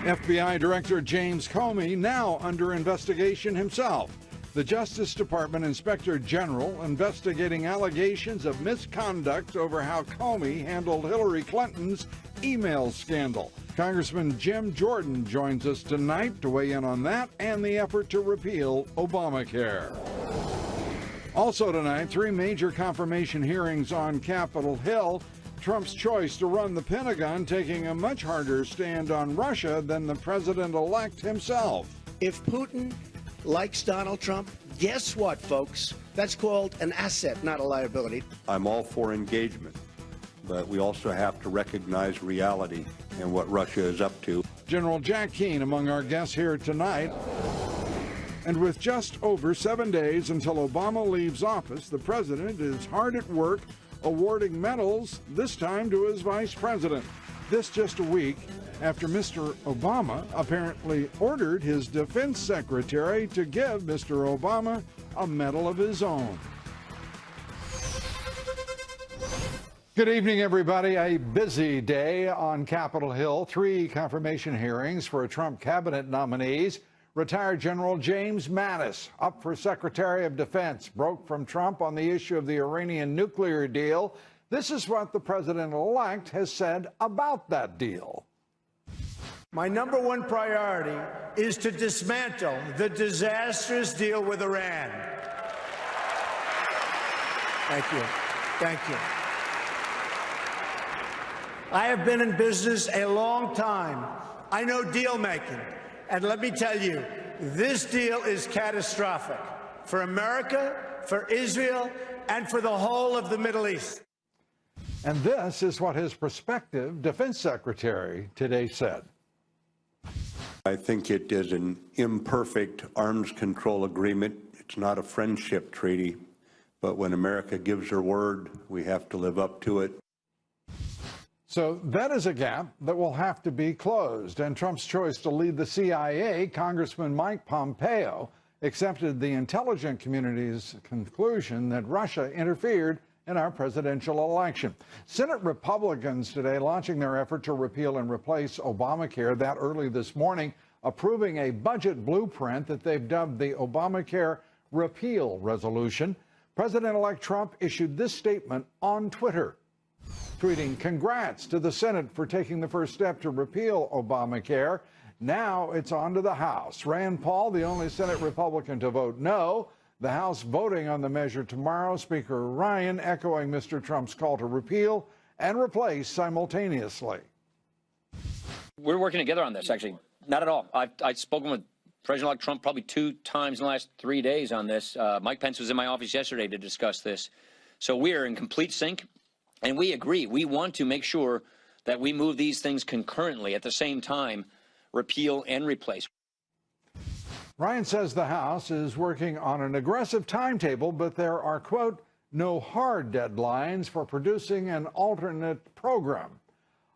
FBI Director James Comey now under investigation himself. The Justice Department Inspector General investigating allegations of misconduct over how Comey handled Hillary Clinton's email scandal. Congressman Jim Jordan joins us tonight to weigh in on that and the effort to repeal Obamacare. Also tonight, 3 major confirmation hearings on Capitol Hill. Trump's choice to run the Pentagon taking a much harder stand on Russia than the president-elect himself. If Putin likes Donald Trump, guess what, folks? That's called an asset, not a liability. I'm all for engagement, but we also have to recognize reality and what Russia is up to. General Jack Keane among our guests here tonight. And with just over 7 days until Obama leaves office, the president is hard at work awarding medals, this time to his vice president. This just a week after Mr. Obama apparently ordered his defense secretary to give Mr. Obama a medal of his own. Good evening, everybody. A busy day on Capitol Hill. 3 confirmation hearings for Trump cabinet nominees. Retired General James Mattis, up for Secretary of Defense, broke from Trump on the issue of the Iranian nuclear deal. This is what the president-elect has said about that deal. My number 1 priority is to dismantle the disastrous deal with Iran. Thank you. Thank you. I have been in business a long time. I know deal making. And let me tell you, this deal is catastrophic for America, for Israel, and for the whole of the Middle East. And this is what his prospective defense secretary today said. I think it is an imperfect arms control agreement. It's not a friendship treaty. But when America gives her word, we have to live up to it. So that is a gap that will have to be closed. And Trump's choice to lead the CIA, Congressman Mike Pompeo, accepted the intelligence community's conclusion that Russia interfered in our presidential election. Senate Republicans today launching their effort to repeal and replace Obamacare that early this morning, approving a budget blueprint that they've dubbed the Obamacare Repeal Resolution. President-elect Trump issued this statement on Twitter, tweeting, "Congrats to the Senate for taking the first step to repeal Obamacare. Now it's on to the House. Rand Paul, the only Senate Republican to vote no. The House voting on the measure tomorrow. Speaker Ryan echoing Mr. Trump's call to repeal and replace simultaneously." We're working together on this, actually. Not at all. I've spoken with President-elect Trump probably 2 times in the last 3 days on this. Mike Pence was in my office yesterday to discuss this. So we are in complete sync. And we agree. We want to make sure that we move these things concurrently at the same time, repeal and replace. Ryan says the House is working on an aggressive timetable, but there are, quote, no hard deadlines for producing an alternate program.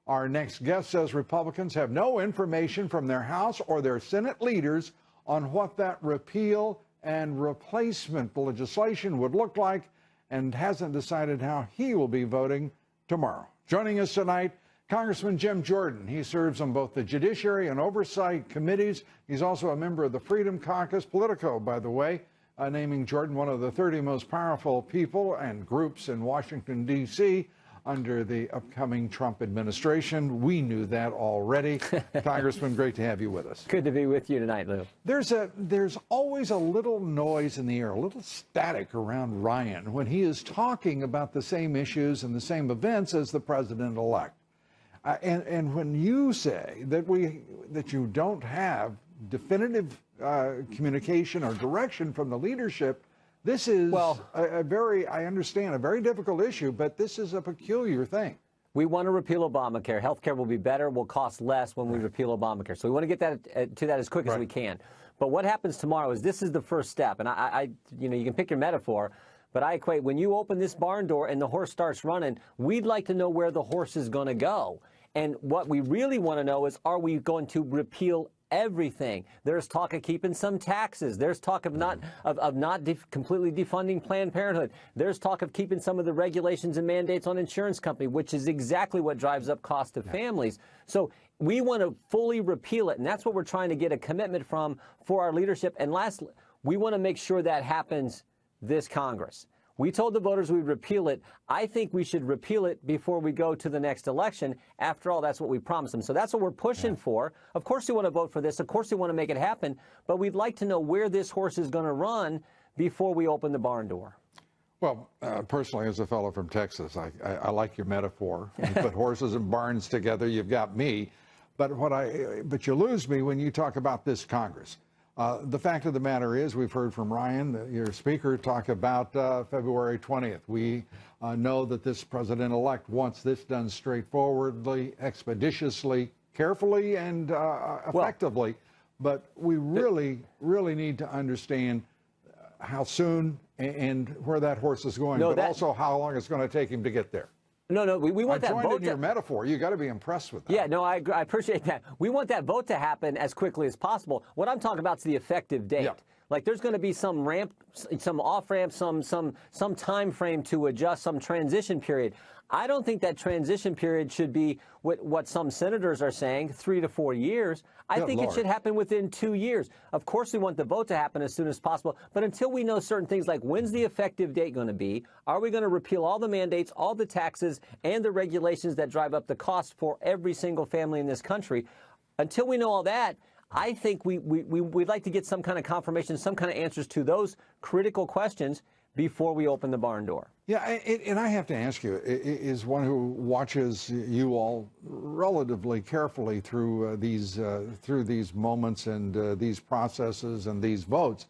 Our next guest says Republicans have no information from their House or their Senate leaders on what that repeal and replacement legislation would look like, and hasn't decided how he will be voting tomorrow. Joining us tonight, Congressman Jim Jordan. He serves on both the Judiciary and Oversight Committees. He's also a member of the Freedom Caucus, Politico, by the way, naming Jordan one of the 30 most powerful people and groups in Washington, D.C. under the upcoming Trump administration. We knew that already. Congressman, great to have you with us. Good to be with you tonight, Lou. There's always a little noise in the air, a little static around Ryan when he is talking about the same issues and the same events as the president-elect. And when you say that you don't have definitive communication or direction from the leadership, this is I understand, a very difficult issue, but this is a peculiar thing. We want to repeal Obamacare. Healthcare will be better, will cost less when we repeal Obamacare. So we want to get that to that as quick as we can. But what happens tomorrow is this is the first step. And you know, you can pick your metaphor, but I equate when you open this barn door and the horse starts running, we'd like to know where the horse is going to go. And what we really want to know is, are we going to repeal everything. There's talk of keeping some taxes. There's talk of not completely defunding Planned Parenthood. There's talk of keeping some of the regulations and mandates on insurance companies, which is exactly what drives up cost to families. So we want to fully repeal it, and that's what we're trying to get a commitment from for our leadership. And lastly, we want to make sure that happens this Congress. We told the voters we'd repeal it. I think we should repeal it before we go to the next election. After all, that's what we promised them. So that's what we're pushing for. Of course we want to vote for this. Of course we want to make it happen. But we'd like to know where this horse is going to run before we open the barn door. Well, personally, as a fellow from Texas, I like your metaphor. You put horses and barns together, you've got me. But you lose me when you talk about this Congress. The fact of the matter is, we've heard from Ryan, your speaker, talk about February 20th. We know that this president-elect wants this done straightforwardly, expeditiously, carefully, and effectively. But we really need to understand how soon and where that horse is going, but also how long it's going to take him to get there. No, we want that vote. I joined in your metaphor. You got to be impressed with that. Yeah, no, I appreciate that. We want that vote to happen as quickly as possible. What I'm talking about is the effective date. Yeah. Like there's going to be some ramp, some off ramp, some time frame to adjust, some transition period. I don't think that transition period should be what some senators are saying, 3 to 4 years. I think it should happen within 2 years. Of course, we want the vote to happen as soon as possible. But until we know certain things like when's the effective date going to be, are we going to repeal all the mandates, all the taxes, and the regulations that drive up the cost for every single family in this country? Until we know all that, I think we'd like to get some kind of confirmation, some kind of answers to those critical questions before we open the barn door. Yeah, and I have to ask you, as one who watches you all relatively carefully through these moments and these processes and these votes,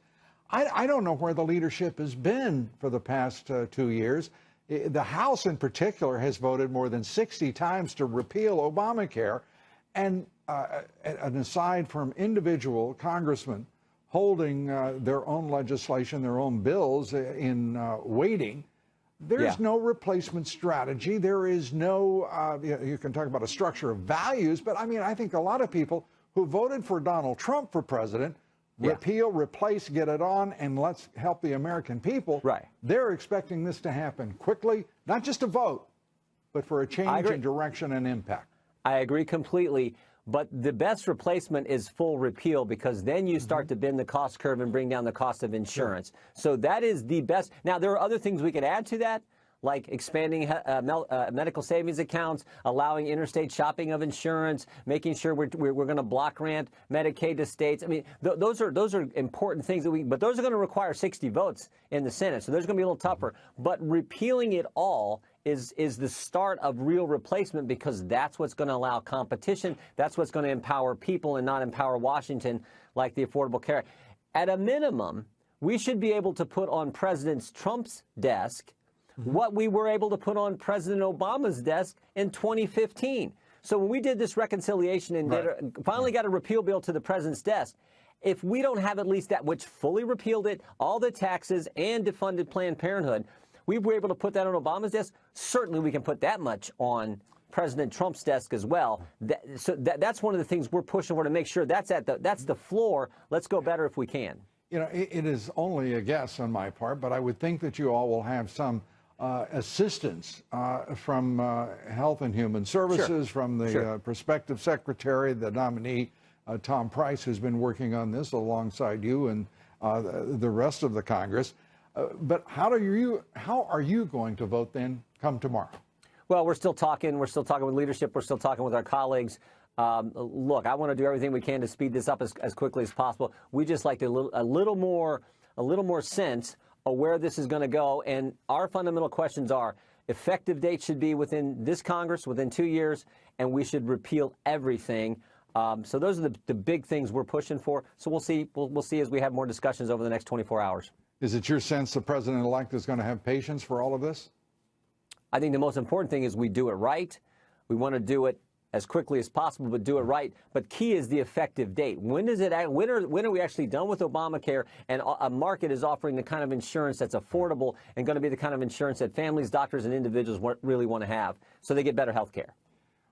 I don't know where the leadership has been for the past 2 years. The House in particular has voted more than 60 times to repeal Obamacare, and aside from individual congressmen holding their own legislation, their own bills in waiting, there's no replacement strategy. There is no, you can talk about a structure of values, but I mean, I think a lot of people who voted for Donald Trump for president, repeal, replace, get it on, and let's help the American people. Right. They're expecting this to happen quickly, not just a vote, but for a change in direction and impact. I agree completely. But the best replacement is full repeal, because then you start to bend the cost curve and bring down the cost of insurance. So that is the best. Now, there are other things we could add to that, like expanding medical savings accounts, allowing interstate shopping of insurance, making sure we're going to block grant Medicaid to states. I mean, those are important things but those are going to require 60 votes in the Senate. So there's going to be a little tougher. But repealing it all is the start of real replacement, because that's what's going to allow competition. That's what's going to empower people and not empower Washington, like the Affordable Care Act. At a minimum, we should be able to put on President Trump's desk what we were able to put on President Obama's desk in 2015. So when we did this reconciliation and finally got a repeal bill to the president's desk, if we don't have at least that, which fully repealed it, all the taxes and defunded Planned Parenthood, we were able to put that on Obama's desk. Certainly we can put that much on President Trump's desk as well. That's one of the things we're pushing for, to make sure that's the floor. Let's go better if we can. You know, it is only a guess on my part, but I would think that you all will have some assistance from Health and Human Services, from the prospective secretary, the nominee, Tom Price, who's been working on this alongside you and the rest of the Congress. But how are you going to vote then come tomorrow? Well, we're still talking. We're still talking with leadership. We're still talking with our colleagues. Look, I want to do everything we can to speed this up as quickly as possible. We just like a little more sense of where this is going to go. And our fundamental questions are: effective date should be within this Congress, within 2 years, and we should repeal everything. So those are the big things we're pushing for. So we'll see. We'll see as we have more discussions over the next 24 hours. Is it your sense the president-elect is going to have patience for all of this? I think the most important thing is we do it right. We want to do it as quickly as possible, but do it right. But key is the effective date. When are we actually done with Obamacare and a market is offering the kind of insurance that's affordable and going to be the kind of insurance that families, doctors, and individuals really want to have, so they get better health care?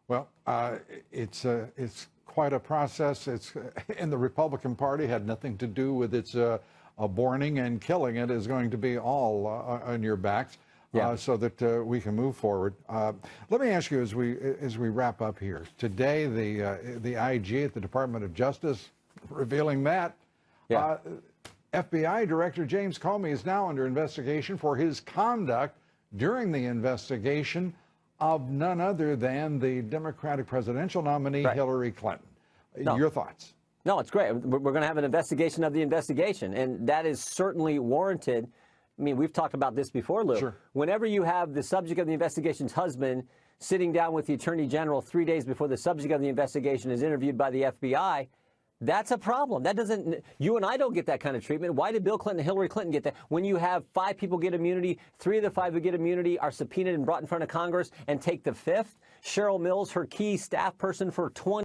Well, it's quite a process. It's in the Republican Party, had nothing to do with its aborting and killing it, is going to be all on your backs. So that we can move forward. Let me ask you as we wrap up here. Today, the IG at the Department of Justice revealing that FBI Director James Comey is now under investigation for his conduct during the investigation of none other than the Democratic presidential nominee Hillary Clinton. Your thoughts? No, it's great. We're going to have an investigation of the investigation, and that is certainly warranted. I mean, we've talked about this before, Lou. Sure. Whenever you have the subject of the investigation's husband sitting down with the Attorney General 3 days before the subject of the investigation is interviewed by the FBI, that's a problem. That doesn't, you and I don't get that kind of treatment. Why did Bill Clinton and Hillary Clinton get that? When you have 5 people get immunity, 3 of the 5 who get immunity are subpoenaed and brought in front of Congress, and take the 5th, Cheryl Mills, her key staff person for 20